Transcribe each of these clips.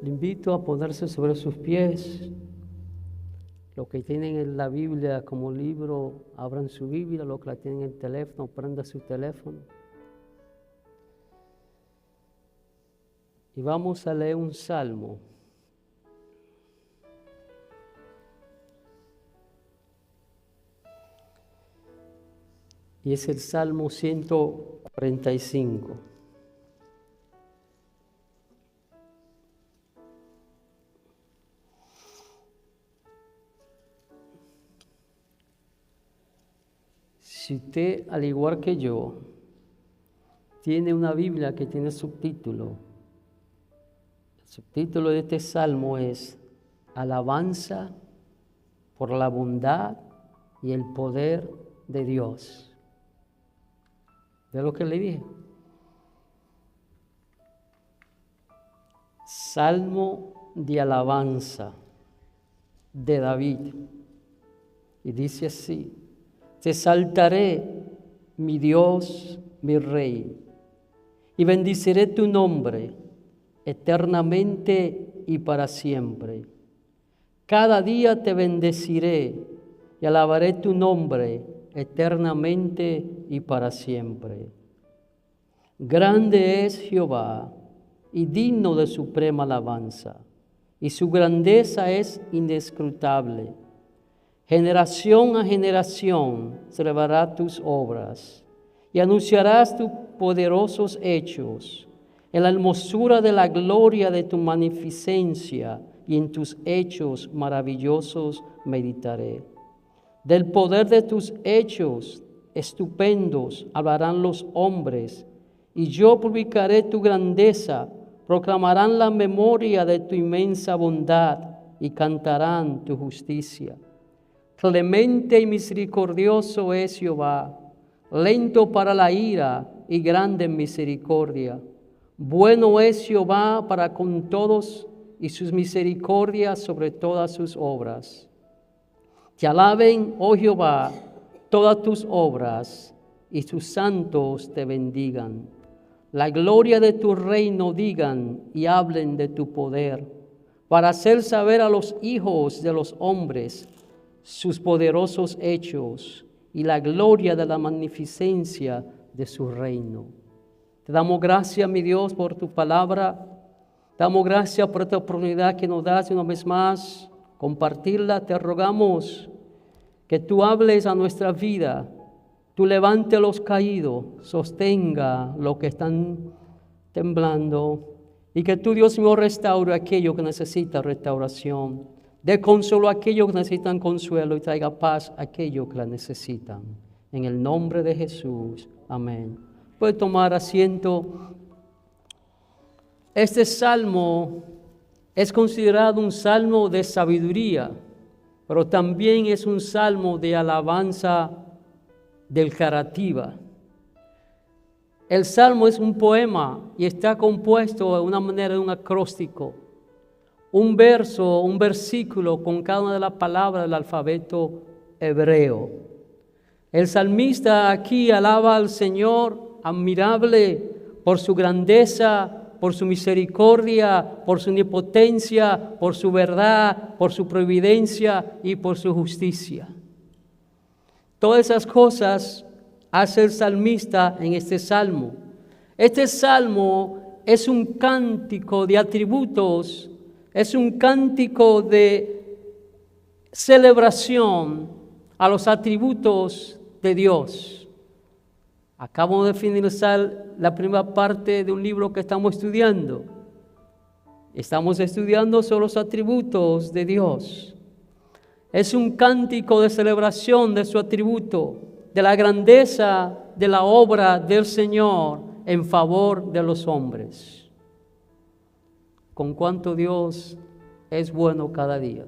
Le invito a ponerse sobre sus pies. Los que tienen la Biblia como libro, abran su Biblia. Los que la tienen en el teléfono, prenda su teléfono. Y vamos a leer un salmo. Y es el Salmo 145. Si usted, al igual que yo, tiene una Biblia que tiene subtítulo, el subtítulo de este salmo es Alabanza por la bondad y el poder de Dios. ¿De lo que le dije? Salmo de alabanza de David. Y dice así: te exaltaré, mi Dios, mi Rey, y bendiciré tu nombre eternamente y para siempre. Cada día te bendeciré y alabaré tu nombre eternamente y para siempre. Grande es Jehová y digno de suprema alabanza, y su grandeza es inescrutable. Generación a generación celebrará tus obras y anunciarás tus poderosos hechos. En la hermosura de la gloria de tu magnificencia y en tus hechos maravillosos meditaré. Del poder de tus hechos estupendos hablarán los hombres, y yo publicaré tu grandeza, proclamarán la memoria de tu inmensa bondad y cantarán tu justicia. Clemente y misericordioso es Jehová, lento para la ira y grande en misericordia. Bueno es Jehová para con todos y sus misericordias sobre todas sus obras. Te alaben, oh Jehová, todas tus obras, y sus santos te bendigan. La gloria de tu reino digan y hablen de tu poder, para hacer saber a los hijos de los hombres sus poderosos hechos y la gloria de la magnificencia de su reino. Te damos gracias, mi Dios, por tu palabra. Damos gracias por esta oportunidad que nos das una vez más compartirla. Te rogamos que tú hables a nuestra vida, tú levante a los caídos, sostenga los que están temblando, y que tú, Dios mío, restaure a aquellos que necesitan restauración, dé consuelo a aquellos que necesitan consuelo y traiga paz a aquellos que la necesitan. En el nombre de Jesús, amén. Puede tomar asiento. Este salmo es considerado un salmo de sabiduría, pero también es un salmo de alabanza declarativa. El salmo es un poema y está compuesto de una manera de un acróstico, un verso, un versículo con cada una de las palabras del alfabeto hebreo. El salmista aquí alaba al Señor, admirable por su grandeza, por su misericordia, por su omnipotencia, por su verdad, por su providencia y por su justicia. Todas esas cosas hace el salmista en este salmo. Este salmo es un cántico de atributos, es un cántico de celebración a los atributos de Dios. Acabo de finalizar la primera parte de un libro que estamos estudiando. Estamos estudiando sobre los atributos de Dios. Es un cántico de celebración de su atributo, de la grandeza de la obra del Señor en favor de los hombres. Con cuánto Dios es bueno cada día.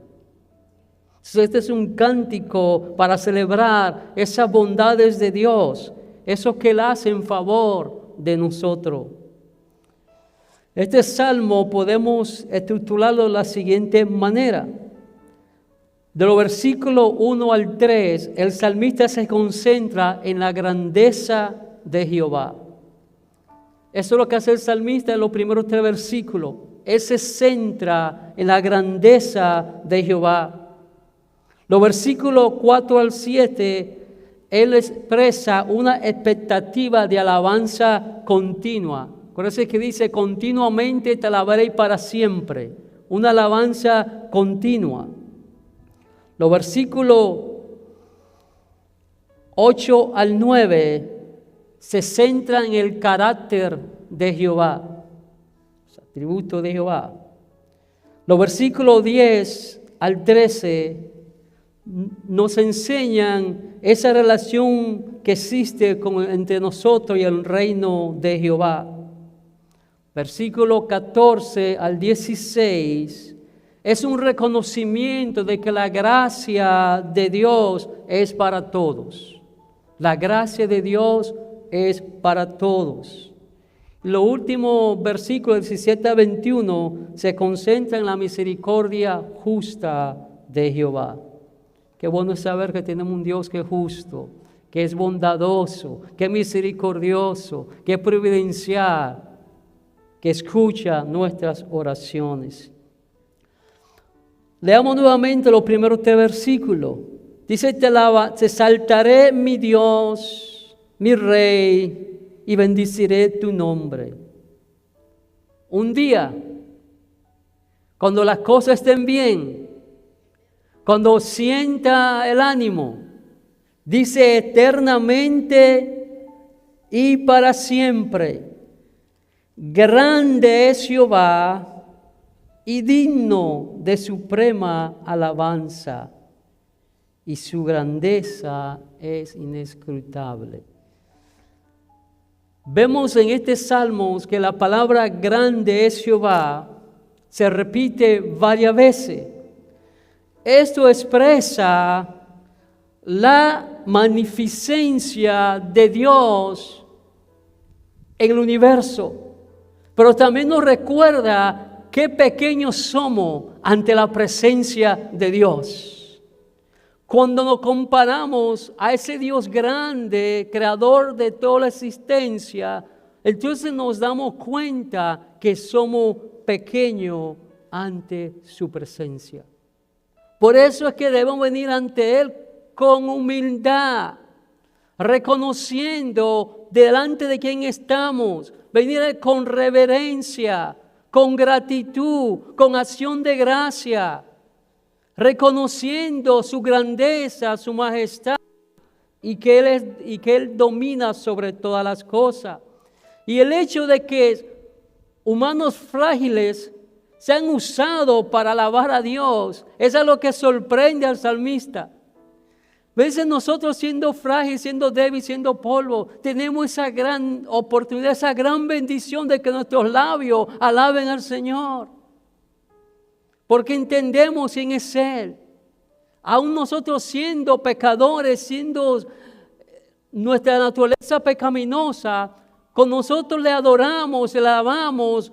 Este es un cántico para celebrar esas bondades de Dios, eso que Él hace en favor de nosotros. Este salmo podemos estructurarlo de la siguiente manera. De los versículos 1 al 3, el salmista se concentra en la grandeza de Jehová. Eso es lo que hace el salmista en los primeros 3 versículos. Él se centra en la grandeza de Jehová. Los versículos 4 al 7, Él expresa una expectativa de alabanza continua. Por eso es que dice, continuamente te alabaré y para siempre. Una alabanza continua. Los versículos 8 al 9 se centran en el carácter de Jehová, los atributos de Jehová. Los versículos 10 al 13 nos enseñan esa relación que existe entre nosotros y el reino de Jehová. Versículo 14 al 16 es un reconocimiento de que la gracia de Dios es para todos. La gracia de Dios es para todos. Los últimos versículos 17 a 21 se concentran en la misericordia justa de Jehová. Qué bueno es saber que tenemos un Dios que es justo, que es bondadoso, que es misericordioso, que es providencial, que escucha nuestras oraciones. Leamos nuevamente los primeros 3 versículos. Dice, te exaltaré mi Dios, mi Rey, y bendeciré tu nombre. Un día, cuando las cosas estén bien, cuando sienta el ánimo, dice eternamente y para siempre. Grande es Jehová y digno de suprema alabanza, y su grandeza es inescrutable. Vemos en este Salmo que la palabra grande es Jehová se repite varias veces. Esto expresa la magnificencia de Dios en el universo, pero también nos recuerda qué pequeños somos ante la presencia de Dios. Cuando nos comparamos a ese Dios grande, creador de toda la existencia, entonces nos damos cuenta que somos pequeños ante su presencia. Por eso es que debemos venir ante Él con humildad, reconociendo delante de quién estamos, venir con reverencia, con gratitud, con acción de gracia, reconociendo su grandeza, su majestad y que Él domina sobre todas las cosas. Y el hecho de que humanos frágiles sean usados para alabar a Dios, eso es lo que sorprende al salmista. A veces nosotros siendo frágiles, siendo débiles, siendo polvo, tenemos esa gran oportunidad, esa gran bendición de que nuestros labios alaben al Señor. Porque entendemos quién es Él. Aún nosotros siendo pecadores, siendo nuestra naturaleza pecaminosa, con nosotros le adoramos, le alabamos,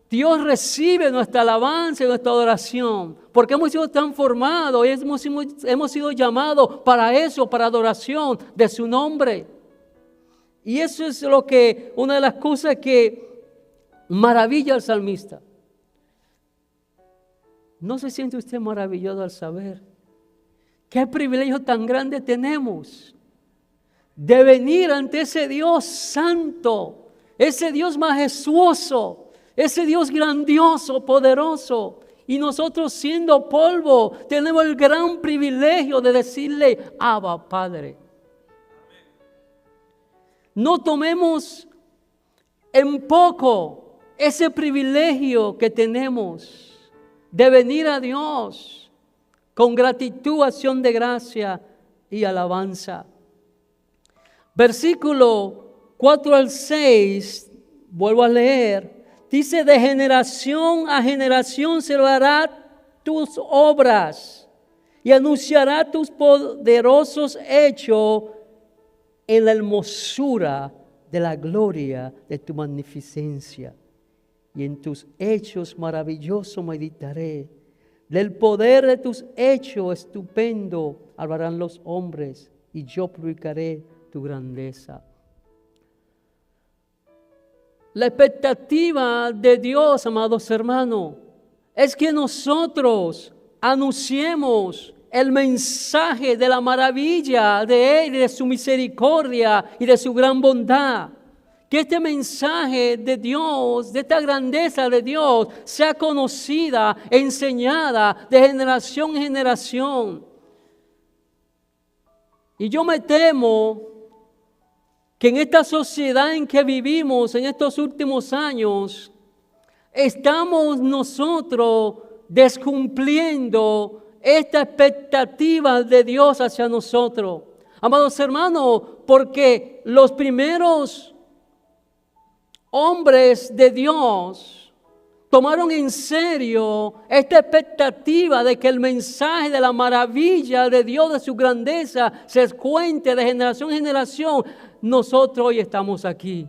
Dios recibe nuestra alabanza y nuestra adoración. Porque hemos sido transformados y hemos sido llamados para eso, para adoración de su nombre. Y eso es una de las cosas que maravilla al salmista. ¿No se siente usted maravillado al saber qué privilegio tan grande tenemos de venir ante ese Dios santo, ese Dios majestuoso, ese Dios grandioso, poderoso? Y nosotros siendo polvo tenemos el gran privilegio de decirle, Abba, Padre. No tomemos en poco ese privilegio que tenemos de venir a Dios con gratitud, acción de gracia y alabanza. Versículo 4 al 6, vuelvo a leer, dice, de generación a generación se lo hará tus obras y anunciará tus poderosos hechos en la hermosura de la gloria de tu magnificencia. Y en tus hechos maravillosos meditaré. Del poder de tus hechos estupendo hablarán los hombres, y yo publicaré tu grandeza. La expectativa de Dios, amados hermanos, es que nosotros anunciemos el mensaje de la maravilla de Él y de su misericordia y de su gran bondad. Que este mensaje de Dios, de esta grandeza de Dios, sea conocida, enseñada de generación en generación. Y yo me temo que en esta sociedad en que vivimos en estos últimos años, estamos nosotros descumpliendo esta expectativa de Dios hacia nosotros. Amados hermanos, porque los primeros hombres de Dios tomaron en serio esta expectativa de que el mensaje de la maravilla de Dios, de su grandeza, se cuente de generación en generación. Nosotros hoy estamos aquí.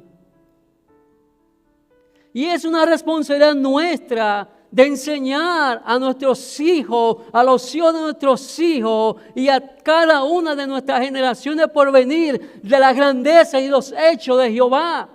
Y es una responsabilidad nuestra de enseñar a nuestros hijos, a los hijos de nuestros hijos y a cada una de nuestras generaciones por venir de la grandeza y los hechos de Jehová.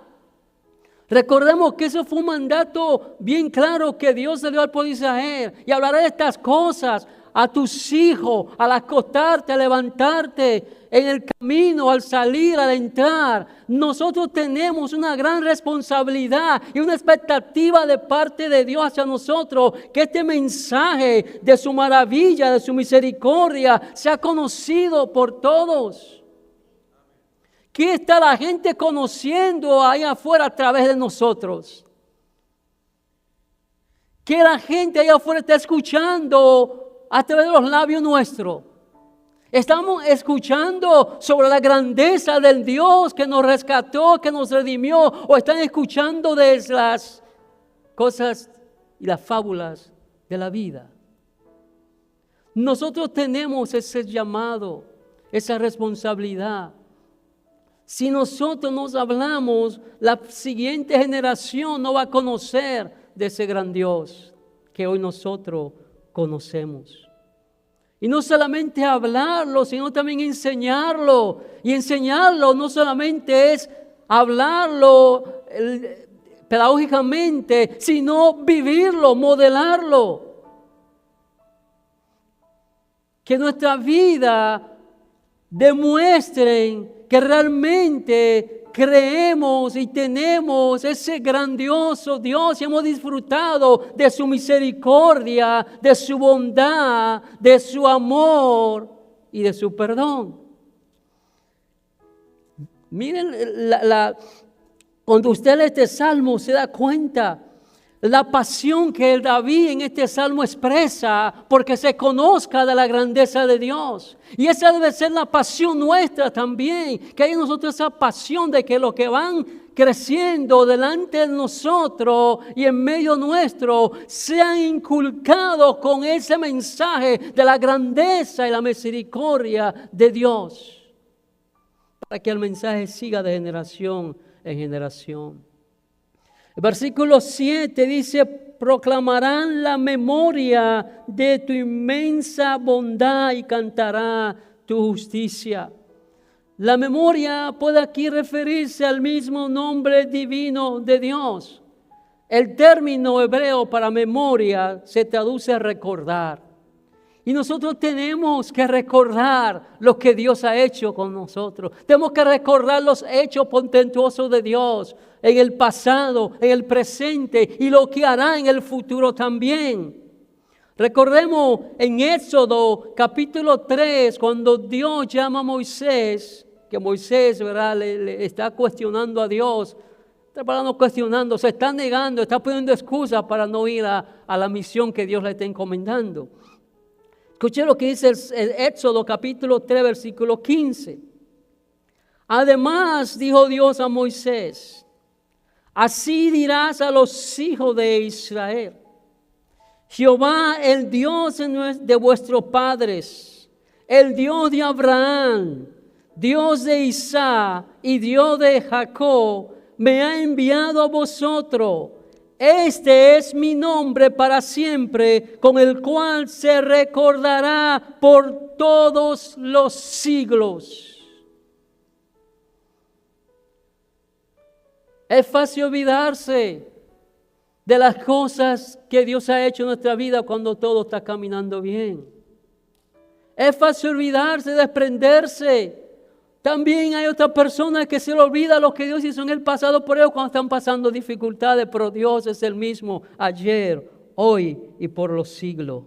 Recordemos que eso fue un mandato bien claro que Dios le dio al pueblo de Israel. Y hablaré de estas cosas a tus hijos, al acostarte, al levantarte, en el camino, al salir, al entrar. Nosotros tenemos una gran responsabilidad y una expectativa de parte de Dios hacia nosotros, que este mensaje de su maravilla, de su misericordia, sea conocido por todos. ¿Qué está la gente conociendo ahí afuera a través de nosotros? ¿Qué la gente ahí afuera está escuchando a través de los labios nuestros? Estamos escuchando sobre la grandeza del Dios que nos rescató, que nos redimió, o están escuchando de las cosas y las fábulas de la vida. Nosotros tenemos ese llamado, esa responsabilidad. Si nosotros nos hablamos, la siguiente generación no va a conocer de ese gran Dios que hoy nosotros conocemos. Y no solamente hablarlo, sino también enseñarlo. Y enseñarlo no solamente es hablarlo pedagógicamente, sino vivirlo, modelarlo. Que nuestra vida demuestren que realmente creemos y tenemos ese grandioso Dios y hemos disfrutado de su misericordia, de su bondad, de su amor y de su perdón. Miren, cuando usted lee este salmo se da cuenta la pasión que el David en este salmo expresa porque se conozca de la grandeza de Dios. Y esa debe ser la pasión nuestra también, que hay en nosotros esa pasión de que los que van creciendo delante de nosotros y en medio nuestro sean inculcados con ese mensaje de la grandeza y la misericordia de Dios, para que el mensaje siga de generación en generación. El versículo 7 dice: proclamarán la memoria de tu inmensa bondad y cantará tu justicia. La memoria puede aquí referirse al mismo nombre divino de Dios. El término hebreo para memoria se traduce a recordar. Y nosotros tenemos que recordar lo que Dios ha hecho con nosotros. Tenemos que recordar los hechos portentosos de Dios en el pasado, en el presente y lo que hará en el futuro también. Recordemos en Éxodo capítulo 3, cuando Dios llama a Moisés, que Moisés, ¿verdad?, le está cuestionando a Dios. Está parando cuestionando, se está negando, está poniendo excusas para no ir a la misión que Dios le está encomendando. Escuché lo que dice el Éxodo capítulo 3, versículo 15. Además, dijo Dios a Moisés: así dirás a los hijos de Israel: Jehová, el Dios de vuestros padres, el Dios de Abraham, Dios de Isaac y Dios de Jacob, me ha enviado a vosotros. Este es mi nombre para siempre, con el cual se recordará por todos los siglos. Es fácil olvidarse de las cosas que Dios ha hecho en nuestra vida cuando todo está caminando bien. Es fácil olvidarse, desprenderse. También hay otras personas que se le olvida lo que Dios hizo en el pasado por ellos cuando están pasando dificultades, pero Dios es el mismo ayer, hoy y por los siglos.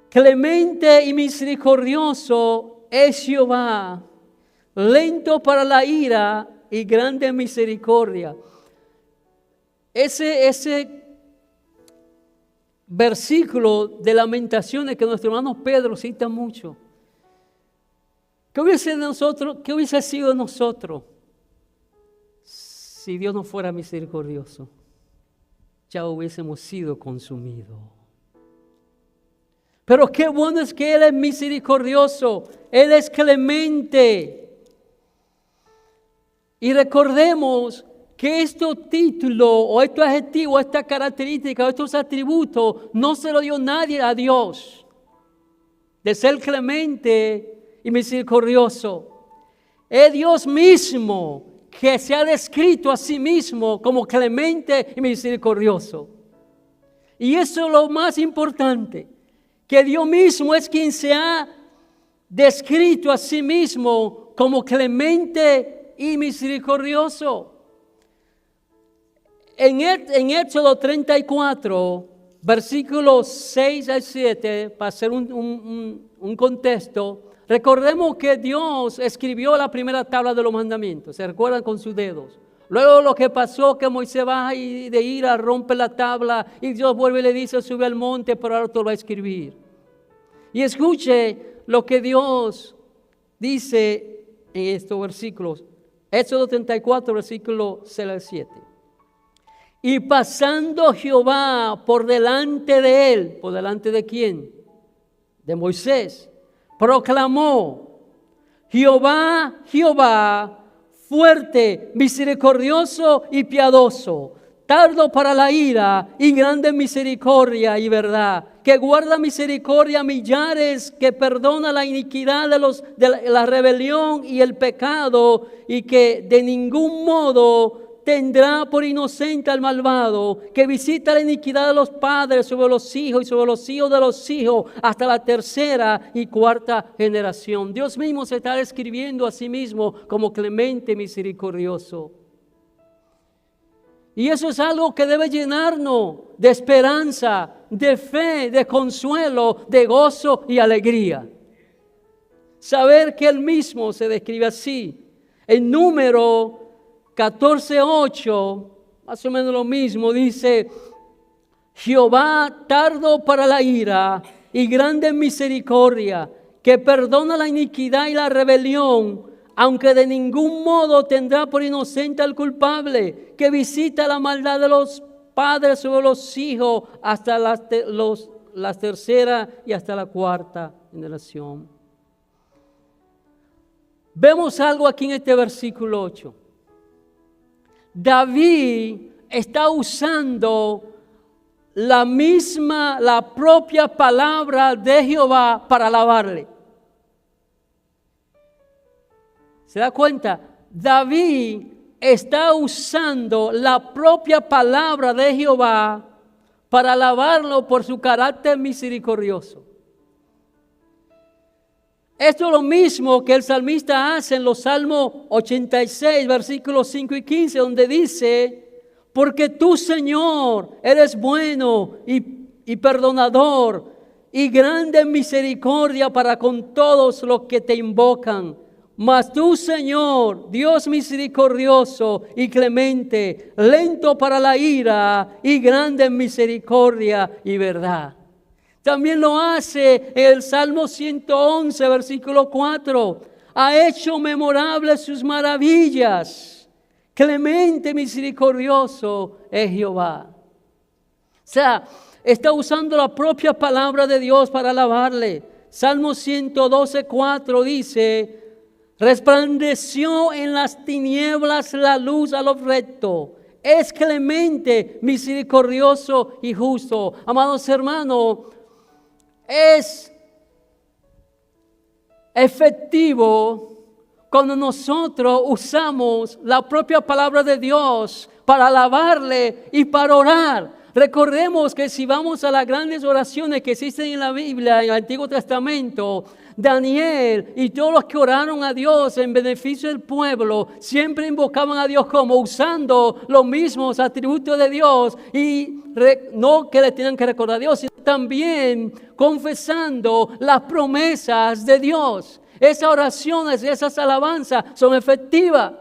Clemente y misericordioso es Jehová, lento para la ira y grande en misericordia. Ese versículo de Lamentaciones que nuestro hermano Pedro cita mucho. ¿Qué hubiese sido de nosotros si Dios no fuera misericordioso? Ya hubiésemos sido consumidos. Pero qué bueno es que Él es misericordioso, Él es clemente. Y recordemos que estos títulos, o estos adjetivos, estas características, o estos atributos, no se lo dio nadie a Dios. De ser clemente y misericordioso. Es Dios mismo que se ha descrito a sí mismo como clemente y misericordioso. Y eso es lo más importante, que Dios mismo es quien se ha descrito a sí mismo como clemente y misericordioso. En Éxodo 34, versículos 6 al 7, para hacer un contexto, recordemos que Dios escribió la primera tabla de los mandamientos, se recuerdan, con sus dedos. Luego lo que pasó, que Moisés va y de ira rompe la tabla y Dios vuelve y le dice, sube al monte, pero ahora te lo va a escribir. Y escuche lo que Dios dice en estos versículos. Éxodo 34, versículo 6 al 7. Y pasando Jehová por delante de él, ¿por delante de quién? De Moisés. Proclamó, Jehová, Jehová, fuerte, misericordioso y piadoso, tardo para la ira y grande en misericordia y verdad, que guarda misericordia a millares, que perdona la iniquidad de la rebelión y el pecado, y que de ningún modo tendrá por inocente al malvado, que visita la iniquidad de los padres sobre los hijos y sobre los hijos de los hijos hasta la tercera y cuarta generación. Dios mismo se está describiendo a sí mismo como clemente y misericordioso. Y eso es algo que debe llenarnos de esperanza, de fe, de consuelo, de gozo y alegría. Saber que Él mismo se describe así. En Número 14:8, más o menos lo mismo, dice, Jehová tardo para la ira y grande en misericordia, que perdona la iniquidad y la rebelión, aunque de ningún modo tendrá por inocente al culpable, que visita la maldad de los padres sobre los hijos hasta la tercera y hasta la cuarta generación. Vemos algo aquí en este versículo 8. David está usando la propia palabra de Jehová para alabarle. ¿Se da cuenta? David está usando la propia palabra de Jehová para alabarlo por su carácter misericordioso. Esto es lo mismo que el salmista hace en los Salmos 86, versículos 5 y 15, donde dice, porque tú, Señor, eres bueno y perdonador y grande en misericordia para con todos los que te invocan. Mas tú, Señor, Dios misericordioso y clemente, lento para la ira y grande en misericordia y verdad. También lo hace en el Salmo 111, versículo 4. Ha hecho memorables sus maravillas. Clemente, misericordioso es Jehová. O sea, está usando la propia palabra de Dios para alabarle. Salmo 112, 4 dice, resplandeció en las tinieblas la luz a los rectos. Es clemente, misericordioso y justo. Amados hermanos, es efectivo cuando nosotros usamos la propia palabra de Dios para alabarle y para orar. Recordemos que si vamos a las grandes oraciones que existen en la Biblia, en el Antiguo Testamento, Daniel y todos los que oraron a Dios en beneficio del pueblo, siempre invocaban a Dios como usando los mismos atributos de Dios y no que le tenían que recordar a Dios, sino también confesando las promesas de Dios. Esas oraciones, esas alabanzas son efectivas.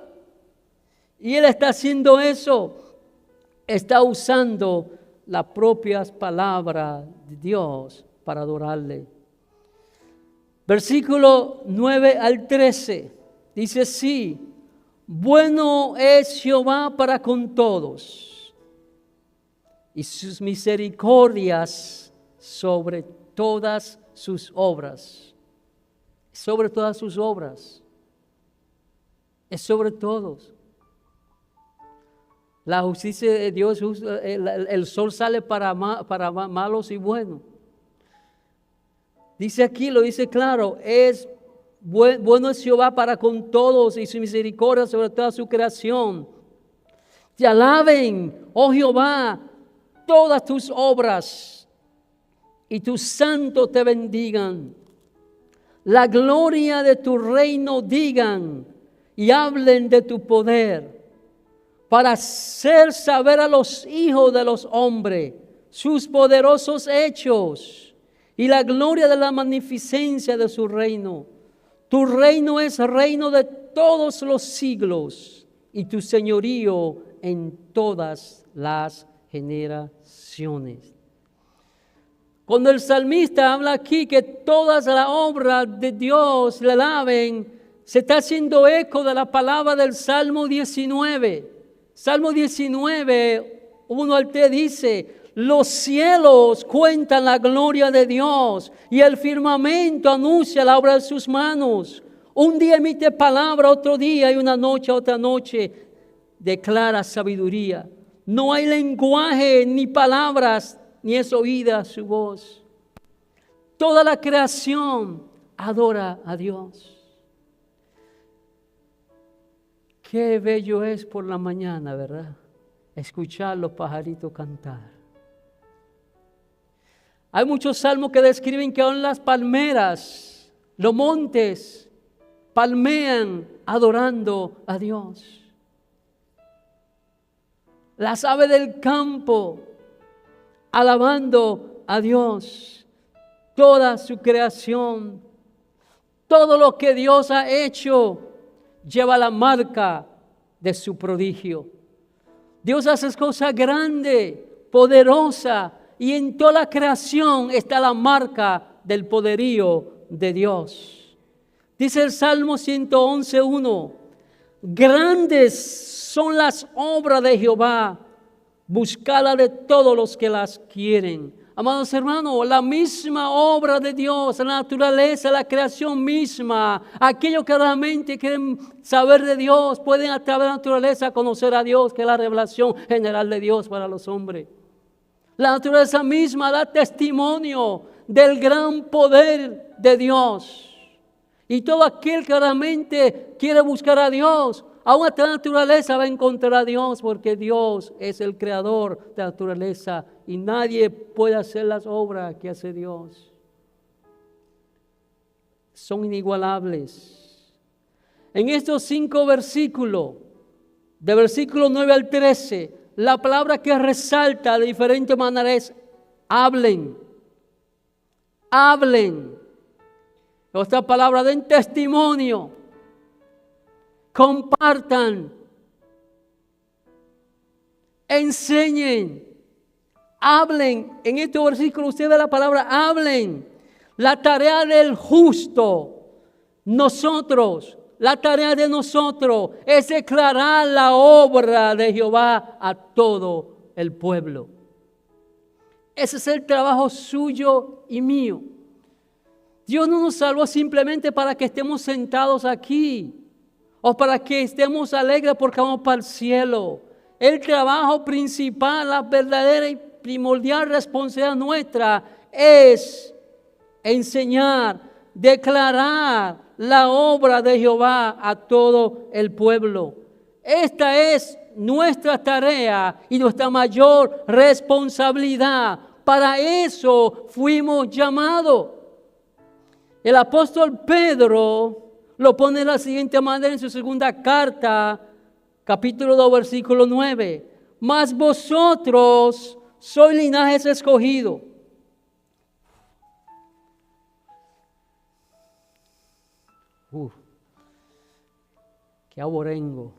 Y Él está haciendo eso. Está usando las propias palabras de Dios para adorarle. Versículo 9 al 13. Dice así: bueno es Jehová para con todos, y sus misericordias sobre todas sus obras. Sobre todas sus obras. Es sobre todos. La justicia de Dios, el sol sale para malos y buenos. Dice aquí, lo dice claro, bueno es Jehová para con todos y su misericordia sobre toda su creación. Te alaben, oh Jehová, todas tus obras y tus santos te bendigan. La gloria de tu reino digan y hablen de tu poder, para hacer saber a los hijos de los hombres sus poderosos hechos y la gloria de la magnificencia de su reino. Tu reino es reino de todos los siglos y tu señorío en todas las generaciones. Cuando el salmista habla aquí que todas las obras de Dios le alaben, se está haciendo eco de la palabra del Salmo 19. Salmo 19, 1 al 3 dice: los cielos cuentan la gloria de Dios y el firmamento anuncia la obra de sus manos. Un día emite palabra, otro día, y una noche, otra noche declara sabiduría. No hay lenguaje ni palabras, ni es oída su voz. Toda la creación adora a Dios. Qué bello es por la mañana, ¿verdad? Escuchar los pajaritos cantar. Hay muchos salmos que describen que aún las palmeras, los montes, palmean adorando a Dios. Las aves del campo alabando a Dios. Toda su creación, todo lo que Dios ha hecho, lleva la marca de su prodigio. Dios hace cosas grandes, poderosas, y en toda la creación está la marca del poderío de Dios. Dice el Salmo 111:1: grandes son las obras de Jehová, buscadlas de todos los que las quieren. Amados hermanos, la misma obra de Dios, la naturaleza, la creación misma, aquellos que realmente quieren saber de Dios, pueden a través de la naturaleza conocer a Dios, que es la revelación general de Dios para los hombres. La naturaleza misma da testimonio del gran poder de Dios. Y todo aquel que realmente quiere buscar a Dios, aún hasta la naturaleza va a encontrar a Dios, porque Dios es el creador de la naturaleza y nadie puede hacer las obras que hace Dios. Son inigualables. En estos 5 versículos, de versículo 9 al 13, la palabra que resalta de diferente manera es hablen. Hablen. Otra palabra, den testimonio. Compartan. Enseñen. Hablen. En este versículo usted ve la palabra hablen. La tarea del justo. Nosotros. La tarea de nosotros es declarar la obra de Jehová a todo el pueblo. Ese es el trabajo suyo y mío. Dios no nos salvó simplemente para que estemos sentados aquí o para que estemos alegres porque vamos para el cielo. El trabajo principal, la verdadera y primordial responsabilidad nuestra es enseñar, declarar la obra de Jehová a todo el pueblo. Esta es nuestra tarea y nuestra mayor responsabilidad. Para eso fuimos llamados. El apóstol Pedro lo pone de la siguiente manera en su segunda carta, capítulo 2, versículo 9. Mas vosotros sois linaje escogido. Qué aborengo.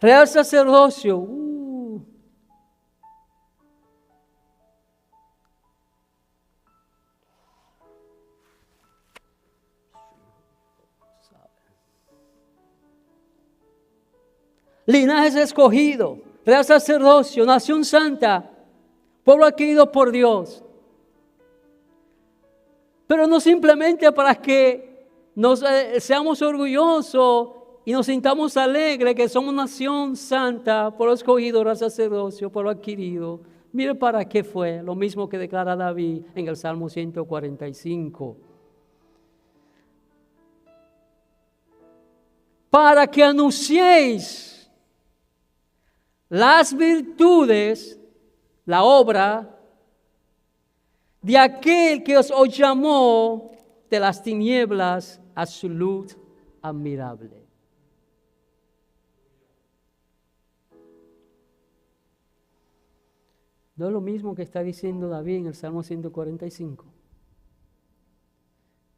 Real sacerdocio. Linaje escogido, real sacerdocio, nación santa, pueblo adquirido por Dios. Pero no simplemente para que seamos orgullosos y nos sintamos alegres que somos nación santa, pueblo escogido, real sacerdocio, pueblo adquirido. Mire para qué fue, lo mismo que declara David en el Salmo 145. Para que anunciéis las virtudes, la obra de aquel que os llamó de las tinieblas a su luz admirable. ¿No es lo mismo que está diciendo David en el Salmo 145?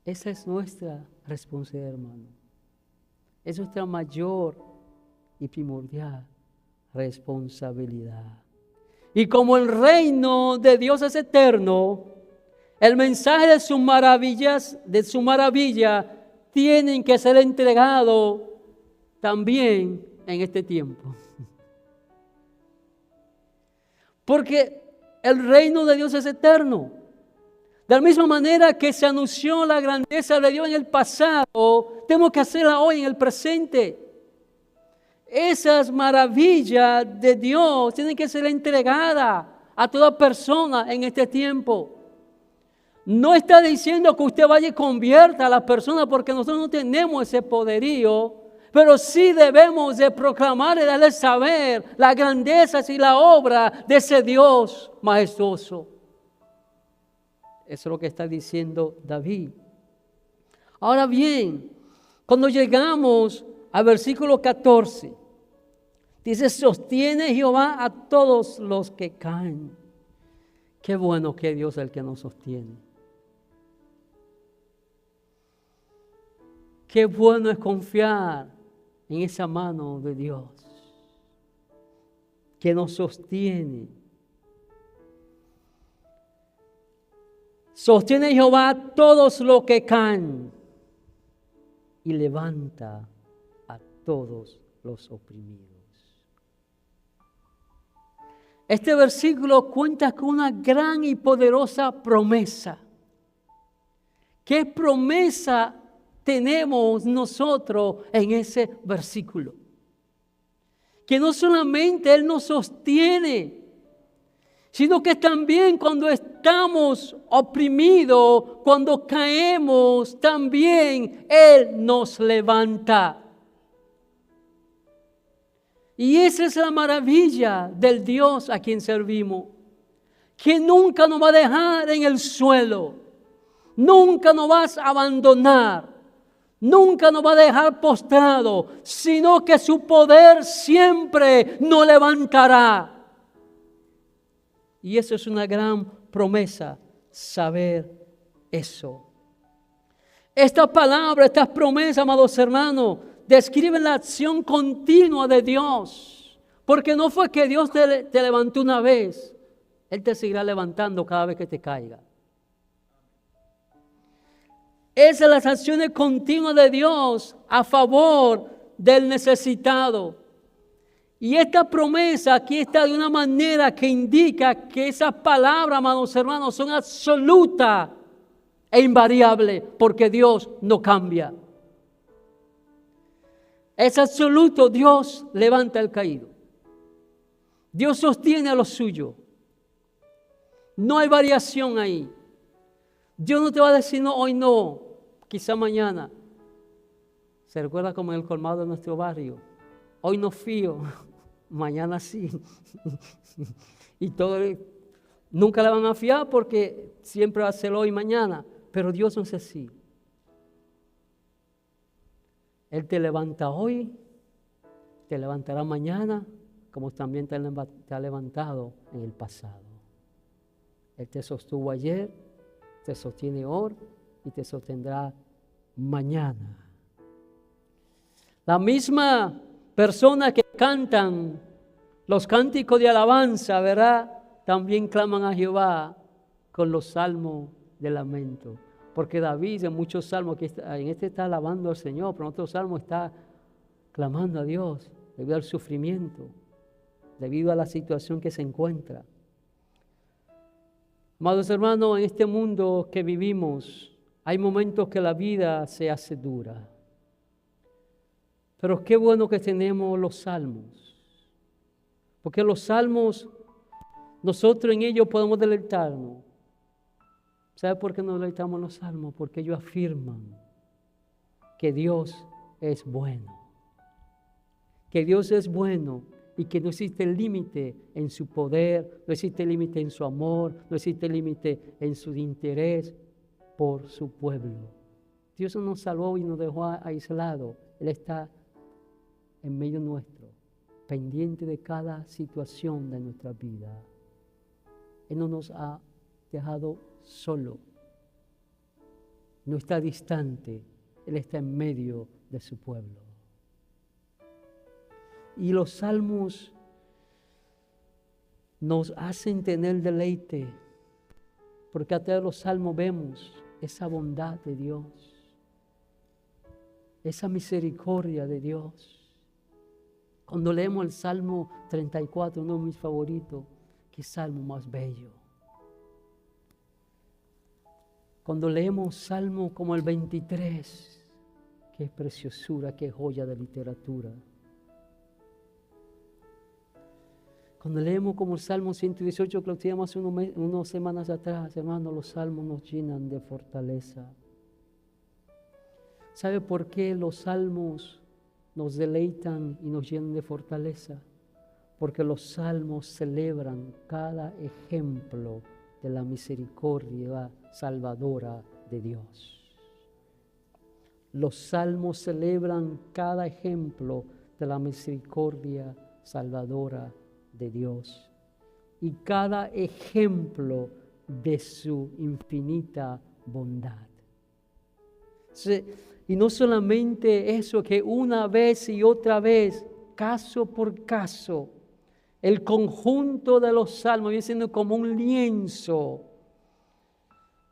Esa es nuestra responsabilidad, hermano. Es nuestra mayor y primordial responsabilidad. Y como el reino de Dios es eterno, el mensaje de sus maravillas, tienen que ser entregado también en este tiempo. Porque el reino de Dios es eterno. De la misma manera que se anunció la grandeza de Dios en el pasado, tenemos que hacerla hoy en el presente. Esas maravillas de Dios tienen que ser entregadas a toda persona en este tiempo. No está diciendo que usted vaya y convierta a las personas, porque nosotros no tenemos ese poderío, pero sí debemos de proclamar y darle saber las grandezas y la obra de ese Dios majestuoso. Eso es lo que está diciendo David. Ahora bien, cuando llegamos al versículo 14, dice: sostiene Jehová a todos los que caen. Qué bueno que Dios es el que nos sostiene. Qué bueno es confiar en esa mano de Dios que nos sostiene. Sostiene Jehová a todos los que caen y levanta a todos los oprimidos. Este versículo cuenta con una gran y poderosa promesa. ¿Qué promesa tenemos nosotros en ese versículo? Que no solamente Él nos sostiene, sino que también cuando estamos oprimidos, cuando caemos, también Él nos levanta. Y esa es la maravilla del Dios a quien servimos, que nunca nos va a dejar en el suelo, nunca nos va a abandonar, nunca nos va a dejar postrado, sino que su poder siempre nos levantará. Y eso es una gran promesa, saber eso. Esta palabra, estas promesas, amados hermanos, describen la acción continua de Dios. Porque no fue que Dios te levantó una vez, Él te seguirá levantando cada vez que te caiga. Esas son las acciones continuas de Dios a favor del necesitado. Y esta promesa aquí está de una manera que indica que esas palabras, amados hermanos, son absolutas e invariables, porque Dios no cambia. Es absoluto, Dios levanta al caído. Dios sostiene a los suyos. No hay variación ahí. Dios no te va a decir no, hoy no, quizá mañana. ¿Se recuerda como en el colmado de nuestro barrio? Hoy no fío, mañana sí. Y todo, nunca la van a fiar porque siempre va a ser hoy y mañana. Pero Dios no es así. Él te levanta hoy, te levantará mañana, como también te ha levantado en el pasado. Él te sostuvo ayer, te sostiene hoy y te sostendrá mañana. La misma persona que cantan los cánticos de alabanza, ¿verdad? También claman a Jehová con los salmos de lamento. Porque David en muchos salmos, en este está alabando al Señor, pero en otros salmos está clamando a Dios debido al sufrimiento, debido a la situación que se encuentra. Amados hermanos, en este mundo que vivimos, hay momentos que la vida se hace dura. Pero qué bueno que tenemos los salmos. Porque los salmos, nosotros en ellos podemos deleitarnos. ¿Sabe por qué nos deleitamos en los salmos? Porque ellos afirman que Dios es bueno. Que Dios es bueno y que no existe límite en su poder, no existe límite en su amor, no existe límite en su interés por su pueblo. Dios no nos salvó y nos dejó aislados. Él está en medio nuestro, pendiente de cada situación de nuestra vida. Él no nos ha dejado solo. No está distante. Él está en medio de su pueblo. Y los salmos nos hacen tener deleite, porque a través de los salmos vemos esa bondad de Dios, esa misericordia de Dios. Cuando leemos el Salmo 34, uno de mis favoritos, qué salmo más bello. Cuando leemos salmos como el 23, qué preciosura, qué joya de literatura. Cuando leemos como el Salmo 118 que lo teníamos hace unas semanas atrás, hermanos, los salmos nos llenan de fortaleza. ¿Sabe por qué los salmos nos deleitan y nos llenan de fortaleza? Porque los salmos celebran cada ejemplo de la misericordia salvadora de Dios. Los salmos celebran cada ejemplo de la misericordia salvadora de Dios y cada ejemplo de su infinita bondad. Y no solamente eso, que una vez y otra vez, caso por caso, el conjunto de los salmos viene siendo como un lienzo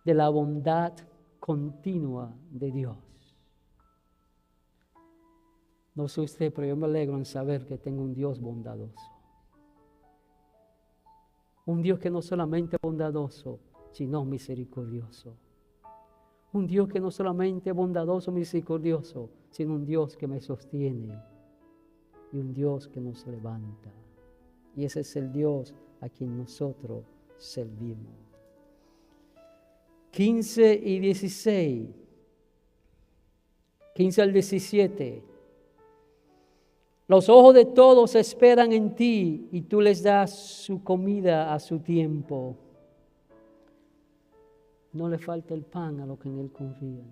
de la bondad continua de Dios. No sé usted, pero yo me alegro en saber que tengo un Dios bondadoso. Un Dios que no solamente es bondadoso, sino misericordioso. Un Dios que no solamente es bondadoso, misericordioso, sino un Dios que me sostiene y un Dios que nos levanta. Y ese es el Dios a quien nosotros servimos. 15 y 16. 15 al 17. Los ojos de todos esperan en ti y tú les das su comida a su tiempo. No le falta el pan a los que en Él confían.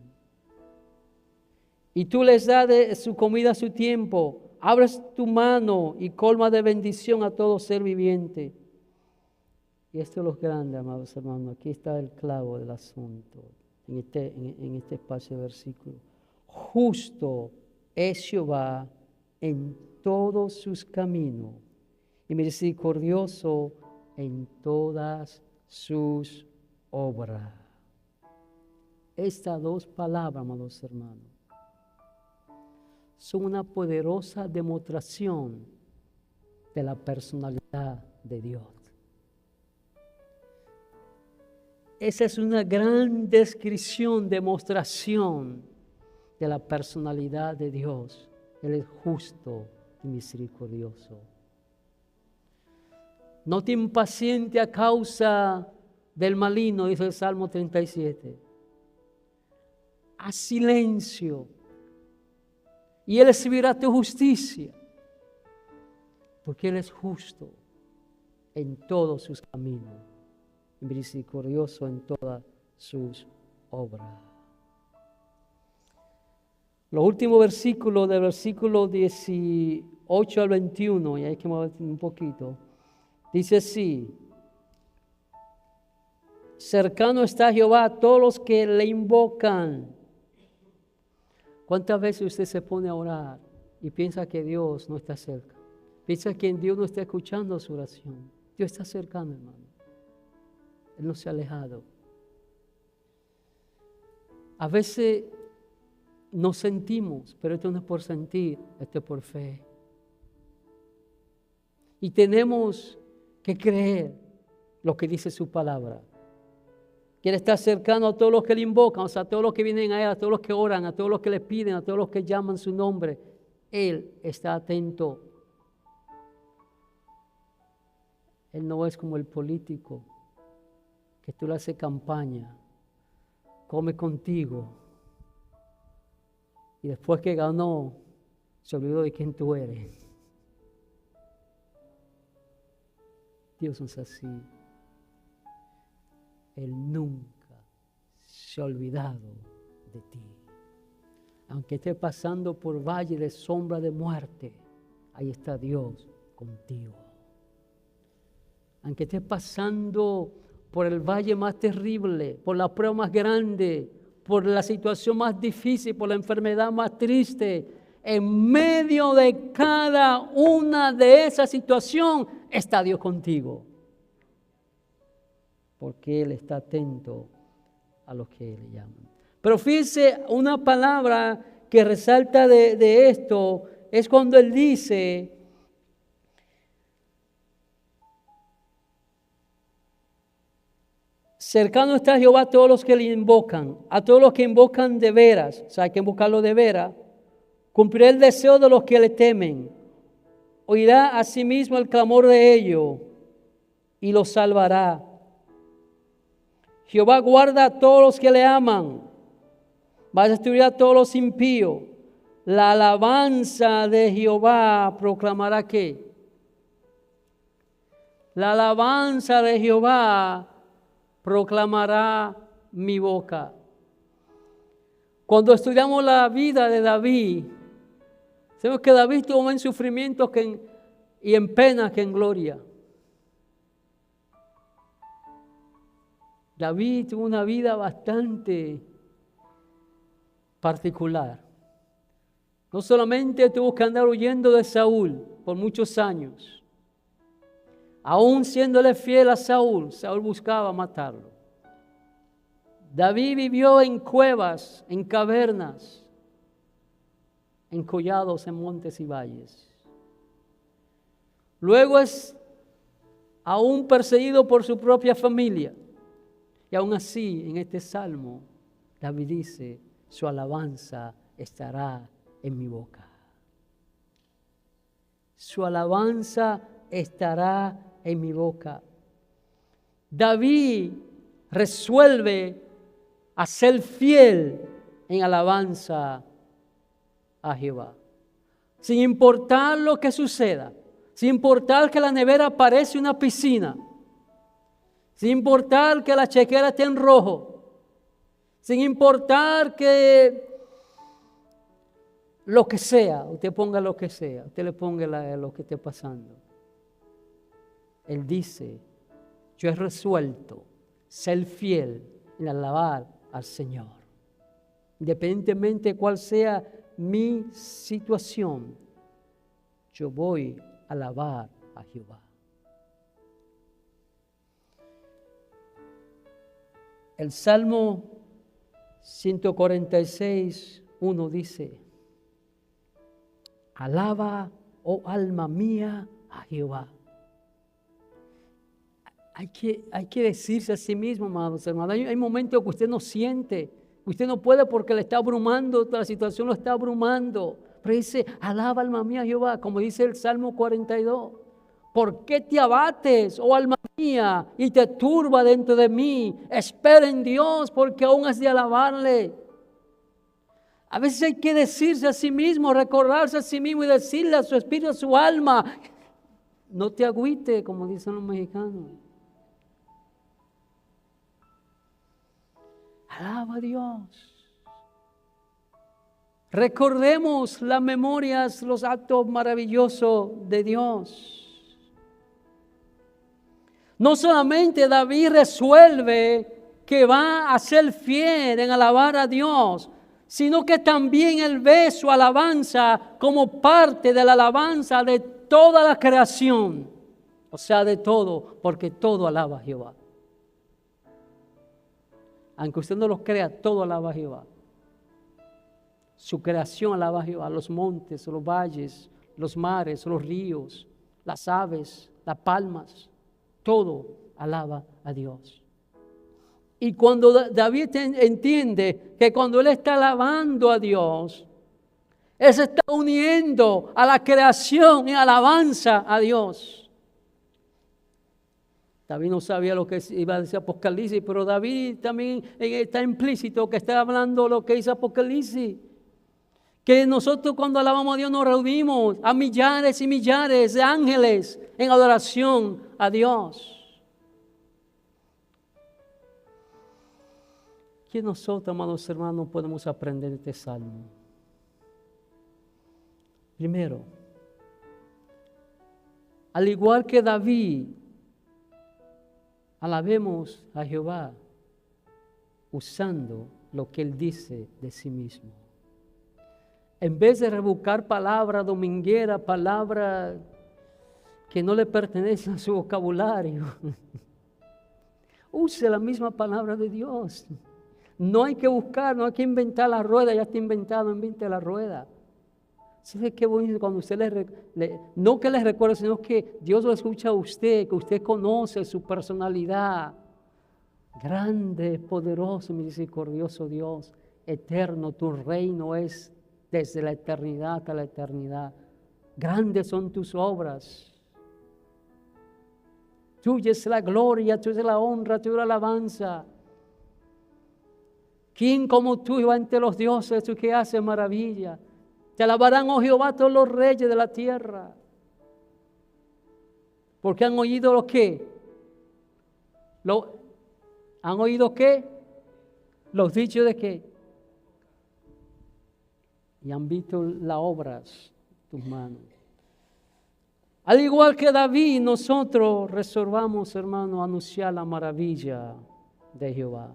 Y tú les das de su comida a su tiempo. Abres tu mano y colma de bendición a todo ser viviente. Y esto es lo grande, amados hermanos. Aquí está el clavo del asunto, en este espacio de versículo. Justo es Jehová en todos sus caminos y misericordioso en todas sus obras. Estas dos palabras, amados hermanos, son una poderosa demostración de la personalidad de Dios. Esa es una gran descripción, demostración de la personalidad de Dios. Él es justo y misericordioso. No te impaciente a causa del maligno, dice el Salmo 37. haz silencio y Él exhibirá tu justicia, porque Él es justo en todos sus caminos y misericordioso en todas sus obras. Los últimos versículos, del versículo 18 al 21, y hay que mover un poquito, dice así: cercano está Jehová a todos los que le invocan. ¿Cuántas veces usted se pone a orar y piensa que Dios no está cerca? Piensa que Dios no está escuchando su oración. Dios está cercano, hermano. Él no se ha alejado. A veces nos sentimos, pero esto no es por sentir, esto es por fe. Y tenemos que creer lo que dice su palabra. Que Él está cercano a todos los que le invocan, o sea, a todos los que vienen a Él, a todos los que oran, a todos los que le piden, a todos los que llaman su nombre. Él está atento. Él no es como el político que tú le haces campaña, come contigo y después que ganó se olvidó de quién tú eres. Dios no es así. Él nunca se ha olvidado de ti. Aunque estés pasando por valle de sombra de muerte, ahí está Dios contigo. Aunque estés pasando por el valle más terrible, por la prueba más grande, por la situación más difícil, por la enfermedad más triste, en medio de cada una de esas situaciones está Dios contigo. Porque Él está atento a los que le llaman. Pero fíjese, una palabra que resalta de esto es cuando Él dice: cercano está Jehová a todos los que le invocan, a todos los que invocan de veras, o sea, hay que invocarlo de veras. Cumplirá el deseo de los que le temen, oirá a sí mismo el clamor de ellos y los salvará. Jehová guarda a todos los que le aman, va a destruir a todos los impíos. La alabanza de Jehová proclamará ¿qué? La alabanza de Jehová proclamará mi boca. Cuando estudiamos la vida de David, sabemos que David tuvo más en sufrimiento y en pena que en gloria. David tuvo una vida bastante particular. No solamente tuvo que andar huyendo de Saúl por muchos años. Aún siéndole fiel a Saúl, Saúl buscaba matarlo. David vivió en cuevas, en cavernas, en collados, en montes y valles. Luego es aún perseguido por su propia familia. Y aún así, en este salmo, David dice: su alabanza estará en mi boca. Su alabanza estará en mi boca. David resuelve a ser fiel en alabanza a Jehová. Sin importar lo que suceda, sin importar que la nevera parece una piscina, sin importar que la chequera esté en rojo, sin importar que lo que sea, usted ponga lo que sea, usted le ponga lo que esté pasando. Él dice: yo he resuelto ser fiel en alabar al Señor. Independientemente de cuál sea mi situación, yo voy a alabar a Jehová. El Salmo 146, 1 dice: alaba, oh alma mía, a Jehová. Hay que decirse a sí mismo, amados hermanos. Hay momentos que usted no siente, usted no puede porque le está abrumando, la situación lo está abrumando. Pero dice: alaba, alma mía, a Jehová, como dice el Salmo 42. ¿Por qué te abates, oh alma mía, y te turba dentro de mí? Espera en Dios, porque aún has de alabarle. A veces hay que decirse a sí mismo, recordarse a sí mismo y decirle a su espíritu, a su alma, no te agüite, como dicen los mexicanos. Alaba a Dios. Recordemos las memorias, los actos maravillosos de Dios. No solamente David resuelve que va a ser fiel en alabar a Dios, sino que también él ve su alabanza como parte de la alabanza de toda la creación. O sea, de todo, porque todo alaba a Jehová. Aunque usted no lo crea, todo alaba a Jehová. Su creación alaba a Jehová, los montes, los valles, los mares, los ríos, las aves, las palmas, todo alaba a Dios. Y cuando David entiende que cuando él está alabando a Dios, él se está uniendo a la creación en alabanza a Dios. David no sabía lo que iba a decir Apocalipsis, pero David también está implícito que está hablando lo que dice Apocalipsis. Que nosotros cuando alabamos a Dios nos reunimos a millares y millares de ángeles en adoración a Dios. ¿Qué nosotros, amados hermanos, podemos aprender de este salmo? Primero, al igual que David, alabemos a Jehová usando lo que Él dice de sí mismo. En vez de rebuscar palabras domingueras, palabras que no le pertenecen a su vocabulario, use la misma palabra de Dios. No hay que buscar, no hay que inventar la rueda, ya está inventado, invente la rueda. ¿Sabe qué bonito cuando usted no que les recuerde, sino que Dios lo escucha a usted, que usted conoce su personalidad? Grande, poderoso, misericordioso Dios, eterno, tu reino es desde la eternidad hasta la eternidad. Grandes son tus obras. Tuya es la gloria, tuya es la honra, tuya es la alabanza. ¿Quién como tú va entre los dioses, tú que haces maravilla? Te alabarán, oh Jehová, todos los reyes de la tierra. Porque han oído lo que. ¿Han oído qué? Los dichos de qué. Y han visto las obras de tus manos. Al igual que David, nosotros resolvamos, hermano, anunciar la maravilla de Jehová.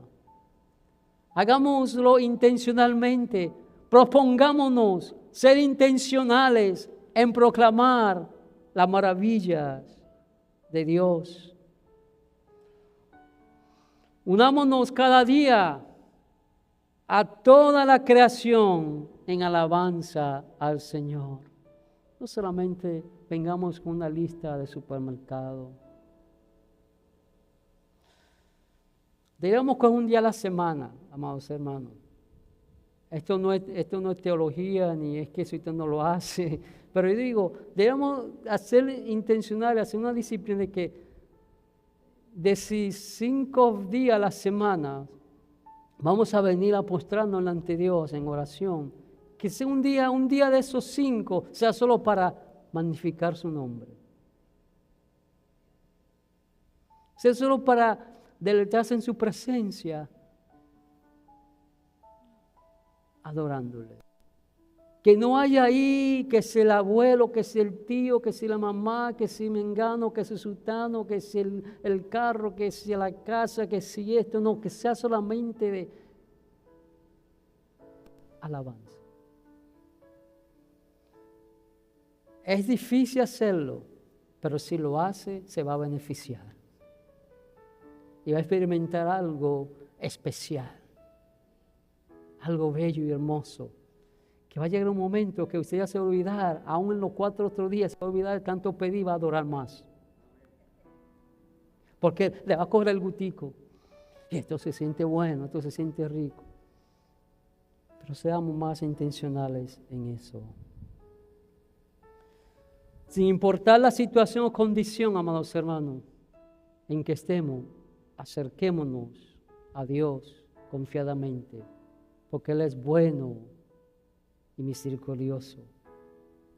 Hagámoslo intencionalmente. Propongámonos ser intencionales en proclamar las maravillas de Dios. Unámonos cada día a toda la creación en alabanza al Señor. No solamente vengamos con una lista de supermercado. Debemos con un día a la semana, amados hermanos. Esto no es teología, ni es que si usted no lo hace. Pero yo digo, debemos hacer intencional, hacer una disciplina de que de 5 días a la semana vamos a venir a postrarnos ante Dios en oración. Que sea un día de esos 5 sea solo para magnificar su nombre. Sea solo para deleitarse en su presencia, adorándole. Que no haya ahí que si el abuelo, que si el tío, que si la mamá, que si mengano, que si sultano, que si el carro, que si la casa, que si esto, no, que sea solamente de alabanza. Es difícil hacerlo, pero si lo hace, se va a beneficiar. Y va a experimentar algo especial, algo bello y hermoso. Que va a llegar un momento que usted ya se va a olvidar, aún en los 4 otros días, se va a olvidar de tanto pedir, va a adorar más. Porque le va a coger el gustico. Y esto se siente bueno, esto se siente rico. Pero seamos más intencionales en eso. Sin importar la situación o condición, amados hermanos, en que estemos, acerquémonos a Dios confiadamente, porque Él es bueno y misericordioso,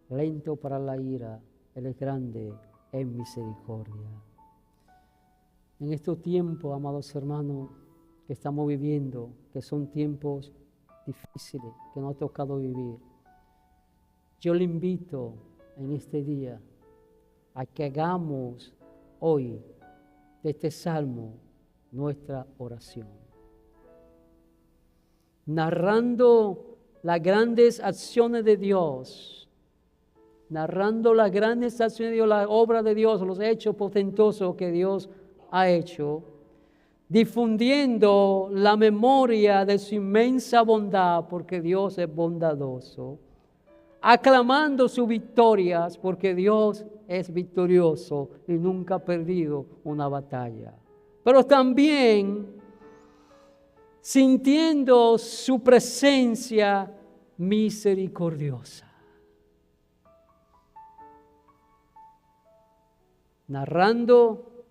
lento para la ira, Él es grande en misericordia. En estos tiempos, amados hermanos, que estamos viviendo, que son tiempos difíciles, que nos ha tocado vivir, yo le invito en este día a que hagamos hoy de este salmo nuestra oración, narrando las grandes acciones de Dios, narrando las grandes acciones de Dios, la obra de Dios, los hechos portentosos que Dios ha hecho, difundiendo la memoria de su inmensa bondad, porque Dios es bondadoso, aclamando sus victorias, porque Dios es victorioso y nunca ha perdido una batalla. Pero también sintiendo su presencia misericordiosa. Narrando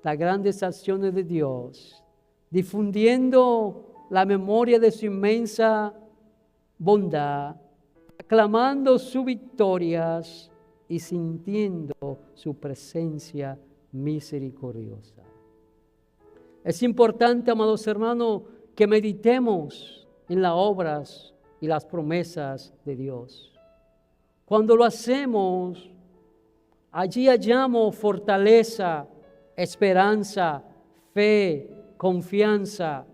las grandes acciones de Dios, difundiendo la memoria de su inmensa bondad, aclamando sus victorias y sintiendo su presencia misericordiosa. Es importante, amados hermanos, que meditemos en las obras y las promesas de Dios. Cuando lo hacemos, allí hallamos fortaleza, esperanza, fe, confianza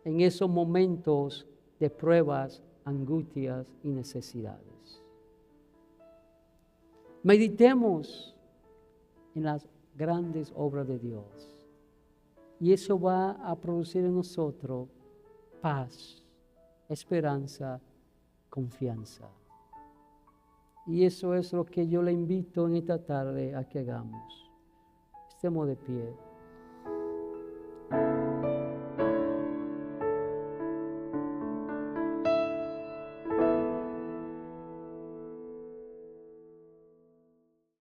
en esos momentos de pruebas, angustias y necesidades. Meditemos en las grandes obras de Dios. Y eso va a producir en nosotros paz, esperanza, confianza. Y eso es lo que yo le invito en esta tarde a que hagamos. Estemos de pie.